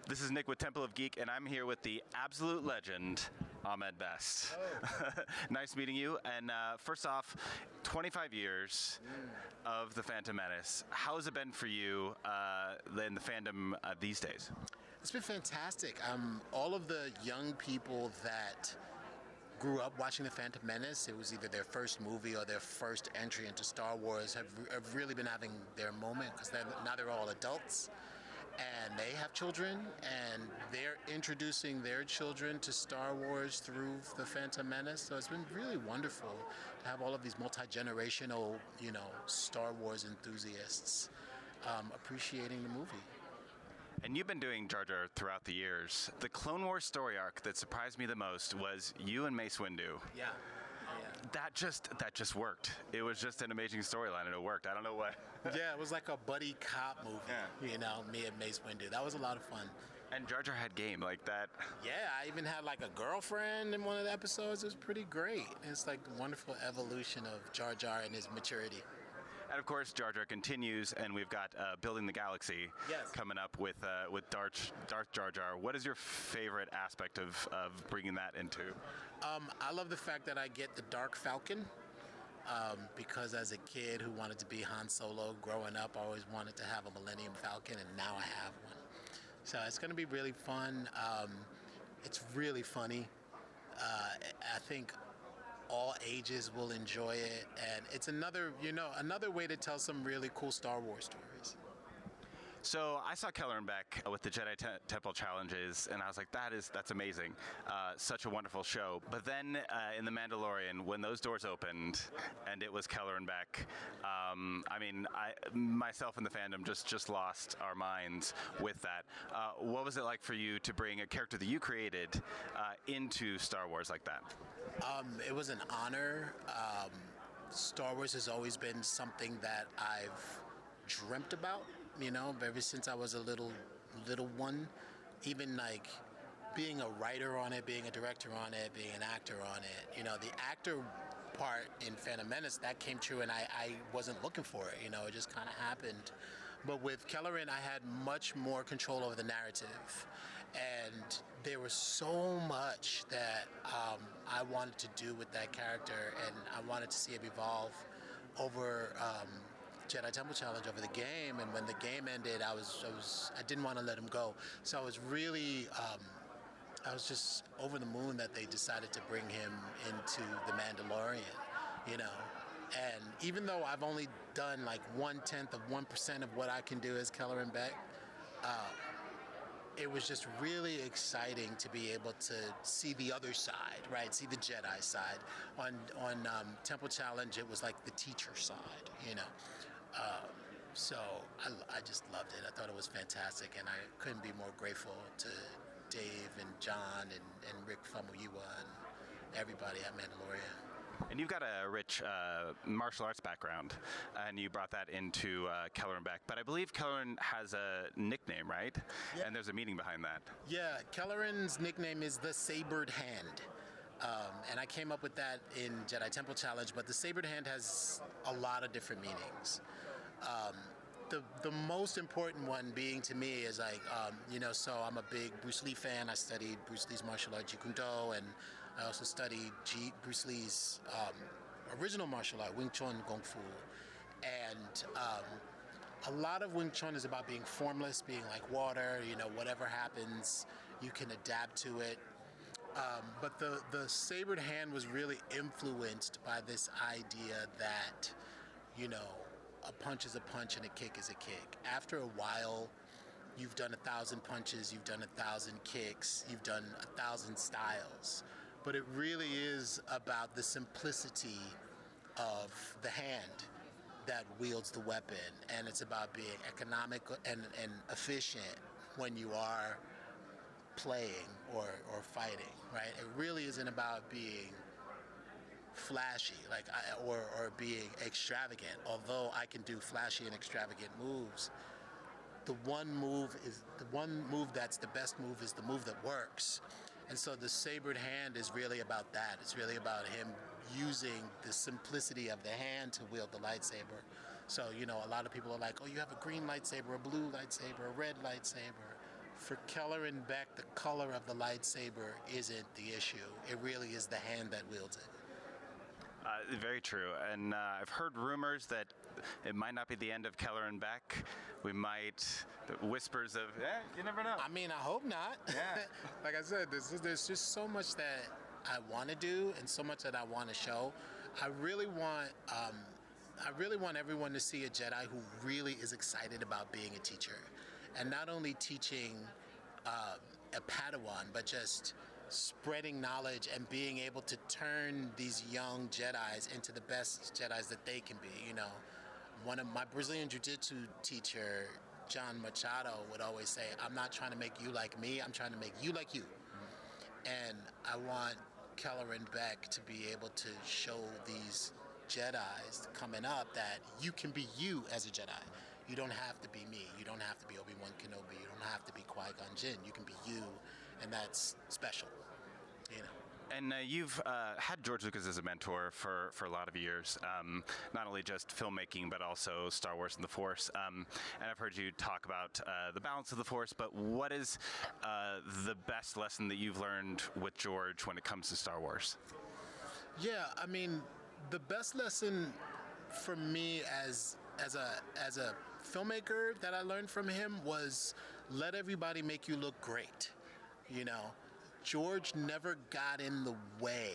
This is Nick with Temple of Geek, and I'm here with the absolute legend, Ahmed Best. Oh. Nice meeting you. And first off, 25 years of the Phantom Menace. How has it been for you in the fandom these days? It's been fantastic. All of the young people that grew up watching the Phantom Menace, it was either their first movie or their first entry into Star Wars, have really been having their moment, because now they're all adults and they have children, and they're introducing their children to Star Wars through the Phantom Menace. So it's been really wonderful to have all of these multi-generational, Star Wars enthusiasts appreciating the movie. And you've been doing Jar Jar throughout the years. The Clone Wars story arc that surprised me the most was you and Mace Windu. Yeah. That just worked. It was just an amazing storyline, and it worked. I don't know what. Yeah, it was like a buddy cop movie. Yeah. Me and Mace Windu. That was a lot of fun. And Jar Jar had game like that. Yeah, I even had like a girlfriend in one of the episodes. It was pretty great. It's like a wonderful evolution of Jar Jar and his maturity. And of course, Jar Jar continues, and we've got Building the Galaxy coming up with Darth JarJar. What is your favorite aspect of bringing that into? I love the fact that I get the Dark Falcon, because as a kid who wanted to be Han Solo growing up, I always wanted to have a Millennium Falcon, and now I have one. So it's going to be really fun. It's really funny. I think all ages will enjoy it, and it's another way to tell some really cool Star Wars stories. So I saw Kelleran Beq with the Jedi Temple challenges, and I was like, that's amazing. Such a wonderful show. But then in The Mandalorian, when those doors opened and it was Kelleran Beq, myself and the fandom just lost our minds with that. What was it like for you to bring a character that you created into Star Wars like that? It was an honor. Star Wars has always been something that I've dreamt about, ever since I was a little one. Even like being a writer on it, being a director on it, being an actor on it. The actor part in Phantom Menace, that came true, and I wasn't looking for it. It just kind of happened. But with Kelleran, I had much more control over the narrative, and there was so much that I wanted to do with that character, and I wanted to see it evolve over Jedi Temple Challenge, over the game. And when the game ended, I didn't want to let him go. So I was really I was just over the moon that they decided to bring him into The Mandalorian, And even though I've only done like 1/10% of what I can do as Kelleran Beq, it was just really exciting to be able to see the other side, right? See the Jedi side. On Temple Challenge, it was like the teacher side, So I just loved it. I thought it was fantastic, and I couldn't be more grateful to Dave and John and Rick Famuyiwa and everybody at Mandalorian. And you've got a rich martial arts background, and you brought that into Kelleran Beq. But I believe Kelleran has a nickname, right? Yeah. And there's a meaning behind that. Yeah, Kelleran's nickname is the Sabered Hand. And I came up with that in Jedi Temple Challenge, but the Sabered Hand has a lot of different meanings. The most important one being to me is like, so I'm a big Bruce Lee fan. I studied Bruce Lee's martial art, Jeet Kune Do, and I also studied Bruce Lee's original martial art, Wing Chun Kung Fu. And a lot of Wing Chun is about being formless, being like water, whatever happens, you can adapt to it. But the Sabered Hand was really influenced by this idea that, a punch is a punch and a kick is a kick. After a while, you've done 1,000 punches, you've done 1,000 kicks, you've done 1,000 styles. But it really is about the simplicity of the hand that wields the weapon. And it's about being economical and efficient when you are playing or fighting, right? It really isn't about being flashy, or being extravagant. Although I can do flashy and extravagant moves, the one move that's the best move is the move that works. And so the Sabered Hand is really about that. It's really about him using the simplicity of the hand to wield the lightsaber. So, a lot of people are like, oh, you have a green lightsaber, a blue lightsaber, a red lightsaber. for Kelleran Beq, the color of the lightsaber isn't the issue. It really is the hand that wields it. Very true. And I've heard rumors that it might not be the end of Kelleran Beq. We might, whispers of, you never know. I mean, I hope not. Yeah. Like I said, there's just so much that I want to do and so much that I want to show. I really want everyone to see a Jedi who really is excited about being a teacher. And not only teaching a Padawan, but just spreading knowledge and being able to turn these young Jedis into the best Jedis that they can be. You know, one of my Brazilian Jiu-Jitsu teacher, John Machado, would always say, "I'm not trying to make you like me. I'm trying to make you like you." And I want Kelleran Beq to be able to show these Jedis coming up that you can be you as a Jedi. You don't have to be me. You don't have to be Obi-Wan Kenobi. You don't have to be Qui-Gon Jinn. You can be you, and that's special, you know. And you've had George Lucas as a mentor for a lot of years, not only just filmmaking, but also Star Wars and the Force. And I've heard you talk about the balance of the Force, but what is the best lesson that you've learned with George when it comes to Star Wars? Yeah, I mean, the best lesson for me as a filmmaker that I learned from him was let everybody make you look great. You know, George never got in the way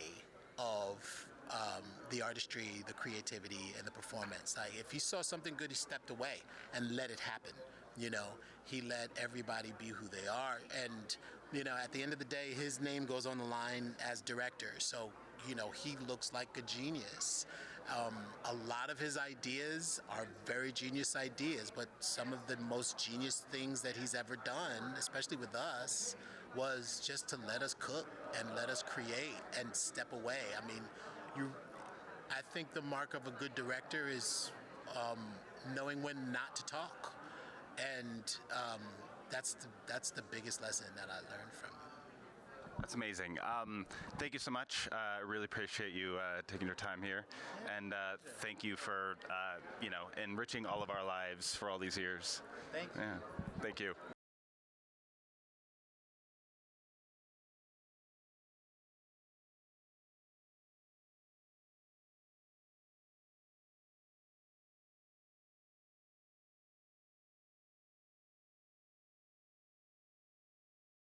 of the artistry, the creativity, and the performance. Like, if he saw something good, he stepped away and let it happen. You know, he let everybody be who they are. And, you know, at the end of the day, his name goes on the line as director. So, you know, he looks like a genius. A lot of his ideas are very genius ideas, but some of the most genius things that he's ever done, especially with us, was just to let us cook and let us create and step away. I mean, I think the mark of a good director is knowing when not to talk, and that's the biggest lesson that I learned from him. That's amazing. Thank you so much. I really appreciate you taking your time here, and thank you for enriching all of our lives for all these years. Thank you. Yeah. Thank you.